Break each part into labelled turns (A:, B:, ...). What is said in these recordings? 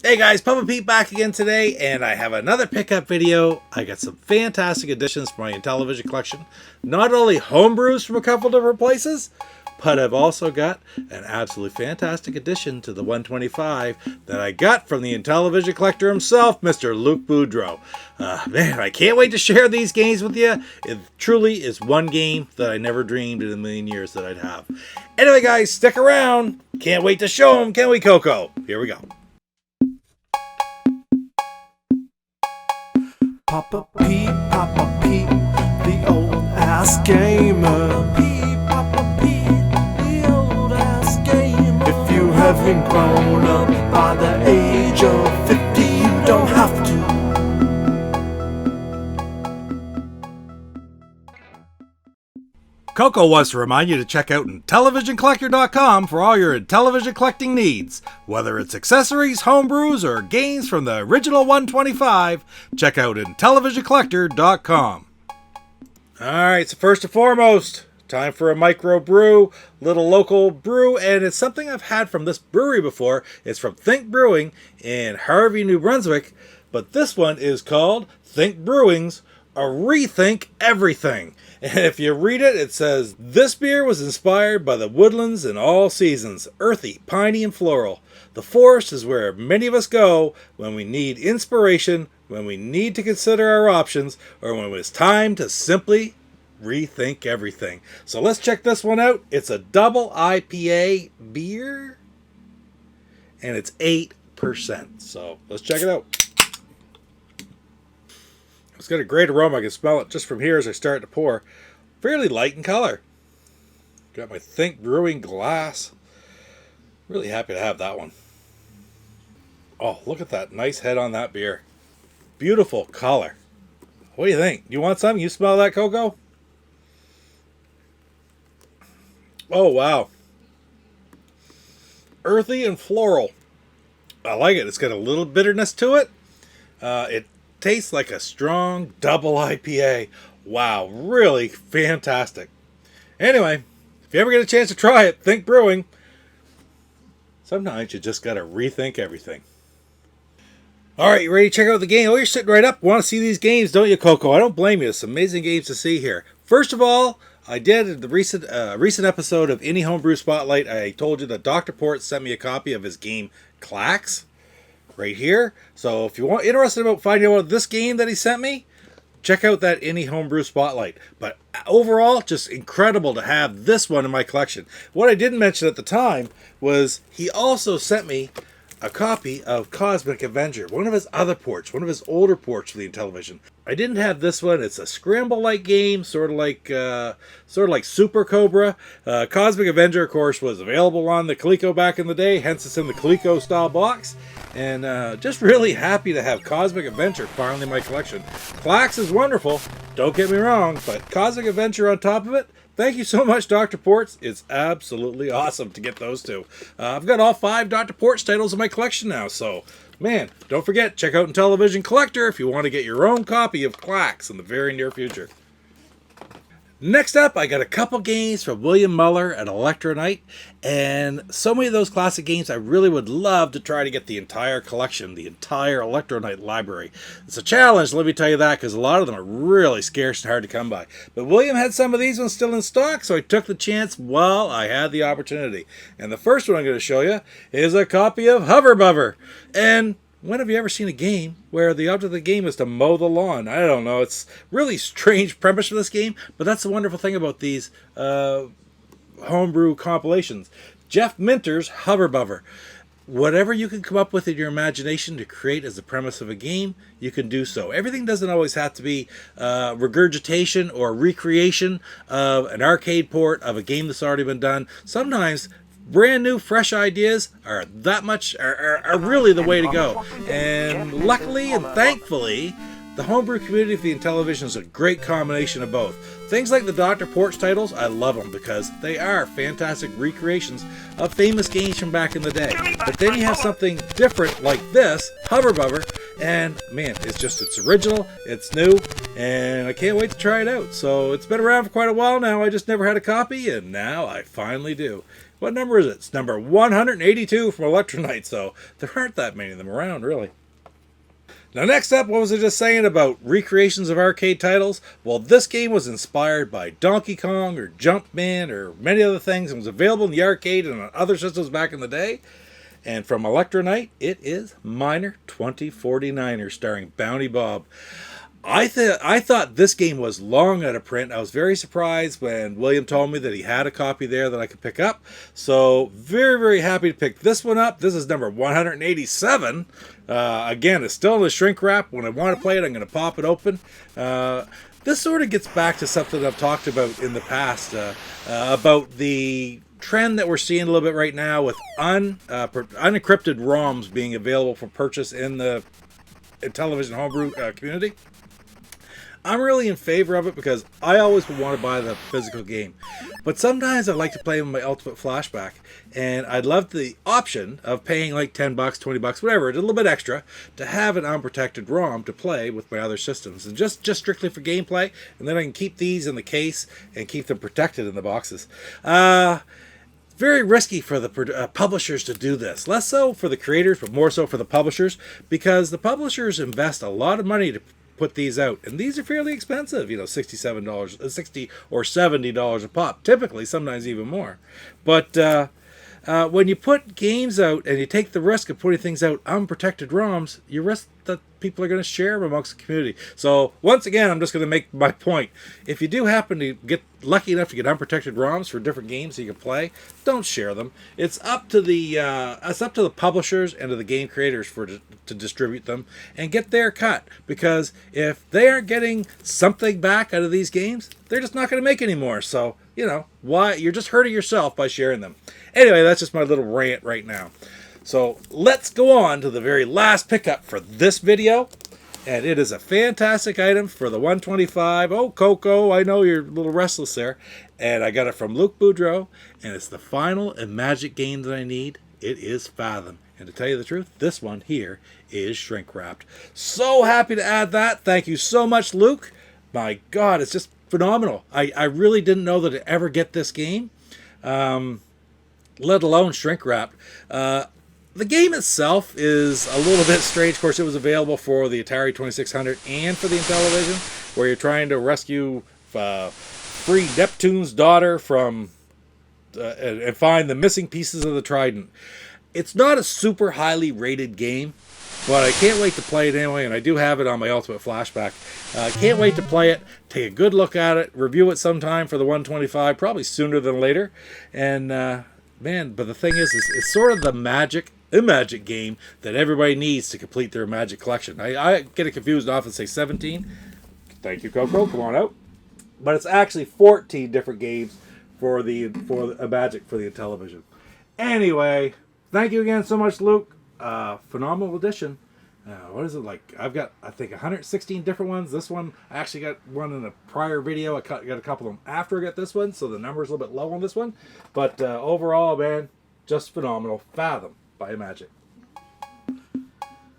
A: Hey guys, Papa Pete back again today, and I have another pickup video. I got some fantastic additions for my Intellivision collection. Not only homebrews from a couple different places, but I've also got an absolutely fantastic addition to the 125 that I got from the Intellivision collector himself, Mr. Luke Boudreau. Man, I can't wait to share these games with you. It truly is one game that I never dreamed in a million years that I'd have. Anyway guys, stick around. Can't wait to show them, can we, Coco? Here we go.
B: Papa Pete, the old ass gamer. Papa Pete, the old ass gamer. If you haven't grown up by the age of 50, you don't have to.
A: Coco wants to remind you to check out IntellivisionCollector.com for all your Intellivision collecting needs. Whether it's accessories, homebrews, or games from the original 125, check out IntellivisionCollector.com. Alright, so first and foremost, time for a micro brew, little local brew, and it's something I've had from this brewery before. It's from Think Brewing in Harvey, New Brunswick, but this one is called Think Brewing's A Rethink Everything. And if you read it, it says, this beer was inspired by the woodlands in all seasons, earthy, piney, and floral. The forest is where many of us go when we need inspiration, when we need to consider our options, or when it's time to simply rethink everything. So let's check this one out. It's a double IPA beer, and it's 8%. So let's check it out. It's got a great aroma. I can smell it just from here as I start to pour. Fairly light in color. Got my Think Brewing glass. Really happy to have that one. Oh, look at that nice head on that beer. Beautiful color. What do you think? You want some? You smell that, Coco? Oh, wow. Earthy and floral. I like it. It's got a little bitterness to it. It tastes like a strong double IPA. Wow, really fantastic. Anyway, if you ever get a chance to try it, Think Brewing. Sometimes you just gotta rethink everything. Alright, you ready to check out the game? Oh, you're sitting right up. Want to see these games, don't you, Coco? I don't blame you. It's amazing games to see here. First of all, I did the recent episode of Inty Homebrew Spotlight. I told you that Dr. Port sent me a copy of his game Clax. Right here. So if you're interested about finding out about this game that he sent me, check out that Inty Homebrew Spotlight. But overall, just incredible to have this one in my collection. What I didn't mention at the time was he also sent me a copy of Cosmic Avenger, one of his other ports, one of his older ports for the Intellivision. I didn't have this one. It's a scramble-like game, sort of like Super Cobra. Cosmic Avenger, of course, was available on the Coleco back in the day, hence it's in the Coleco style box. And just really happy to have Cosmic Adventure finally in my collection. Clax is wonderful, don't get me wrong, but Cosmic Adventure on top of it, thank you so much, Dr. Ports. It's absolutely awesome to get those two. I've got all 5 Dr. Ports titles in my collection now, so man, don't forget, check out Intellivision Collector if you want to get your own copy of Clax in the very near future. Next up, I got a couple games from William Muller at Electronite, and so many of those classic games I really would love to try to get the entire collection, the entire Electronite library. It's a challenge, let me tell you that, because a lot of them are really scarce and hard to come by. But William had some of these ones still in stock, so I took the chance while I had the opportunity. And the first one I'm going to show you is a copy of Hover Bubber. And when have you ever seen a game where the object of the game is to mow the lawn? I don't know. It's really strange premise for this game, but that's the wonderful thing about these homebrew compilations. Jeff Minter's Hover Bubber. Whatever you can come up with in your imagination to create as the premise of a game, you can do so. Everything doesn't always have to be regurgitation or recreation of an arcade port of a game that's already been done. Sometimes brand new, fresh ideas are really the way to go. And luckily and thankfully, the homebrew community for the Intellivision is a great combination of both. Things like the Dr. Porch titles, I love them because they are fantastic recreations of famous games from back in the day. But then you have something different like this, Hover Bubber, And man, it's original, it's new, and I can't wait to try it out. So it's been around for quite a while now. I just never had a copy, and now I finally do. What number is it? It's number 182 from Electronite, so there aren't that many of them around, really. Now next up, what was I just saying about recreations of arcade titles? Well, this game was inspired by Donkey Kong or Jumpman or many other things and was available in the arcade and on other systems back in the day. And from Electronite, it is Miner 2049er starring Bounty Bob. I thought this game was long out of print. I was very surprised when William told me that he had a copy there that I could pick up. So very, very happy to pick this one up. This is number 187. Again, it's still in the shrink wrap. When I want to play it, I'm going to pop it open. This sort of gets back to something I've talked about in the past, about the trend that we're seeing a little bit right now with unencrypted ROMs being available for purchase in the Intellivision Homebrew community. I'm really in favor of it because I always would want to buy the physical game. But sometimes I like to play with my Ultimate Flashback. And I'd love the option of paying like $10, $20, whatever, a little bit extra, to have an unprotected ROM to play with my other systems. And just strictly for gameplay. And then I can keep these in the case and keep them protected in the boxes. Very risky for the publishers to do this. Less so for the creators, but more so for the publishers. Because the publishers invest a lot of money to put these out, and these are fairly expensive, $67, $60 or $70 a pop, typically, sometimes even more. But when you put games out and you take the risk of putting things out unprotected ROMs, you risk that people are going to share them amongst the community. So once again, I'm just going to make my point. If you do happen to get lucky enough to get unprotected ROMs for different games that you can play, don't share them. It's up to the publishers and to the game creators to distribute them and get their cut. Because if they aren't getting something back out of these games, they're just not going to make any more. So why? You're just hurting yourself by sharing them. Anyway, that's just my little rant right now. So let's go on to the very last pickup for this video. And it is a fantastic item for the 125. Oh, Coco, I know you're a little restless there. And I got it from Luke Boudreau. And it's the final and magic game that I need. It is Fathom. And to tell you the truth, this one here is shrink wrapped. So happy to add that. Thank you so much, Luke. My God, it's just phenomenal. I really didn't know that I'd ever get this game, let alone shrink wrapped. The game itself is a little bit strange. Of course, it was available for the Atari 2600 and for the Intellivision, where you're trying to rescue free Neptune's daughter from and find the missing pieces of the Trident. It's not a super highly rated game, but I can't wait to play it anyway, and I do have it on my Ultimate Flashback. Can't wait to play it, take a good look at it, review it sometime for the 125, probably sooner than later. And man, but the thing is it's sort of the magic game that everybody needs to complete their Magic collection. I get it confused and often say 17. Thank you, Coco. Come on out. But it's actually 14 different games for a Magic for the Intellivision. Anyway, thank you again so much, Luke. Phenomenal edition. What is it like? I've got, I think, 116 different ones. This one, I actually got one in a prior video. I got a couple of them after I got this one, so the number's a little bit low on this one. But overall, man, just phenomenal. Fathom by Magic.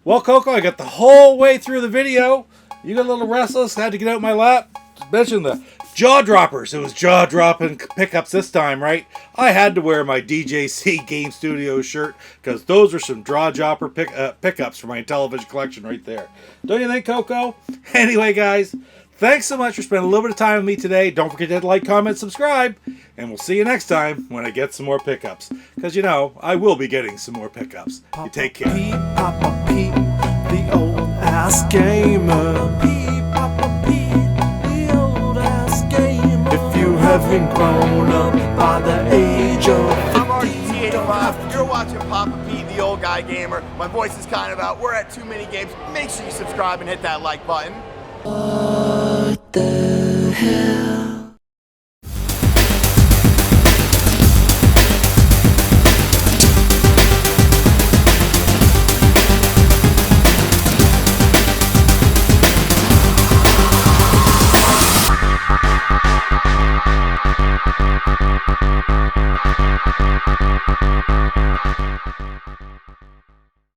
A: Well, Coco, I got the whole way through the video. You got a little restless, had to get out my lap. Just mention the jaw droppers. It was jaw dropping pickups this time, right? I had to wear my DJC Game Studios shirt because those were some jaw dropper pickups for my Intellivision collection right there. Don't you think, Coco? Anyway, guys, thanks so much for spending a little bit of time with me today. Don't forget to like, comment, subscribe, and we'll see you next time when I get some more pickups. Because, I will be getting some more pickups. You take care.
B: Pete, Papa Pete, the old ass gamer. Pete, Papa Pete, the old ass gamer. If you haven't grown up by the age of 50,
C: I'm RT85. You're watching Papa Pete, the old guy gamer. My voice is kind of out. We're at Too Many Games. Make sure you subscribe and hit that like button.
D: What the hell?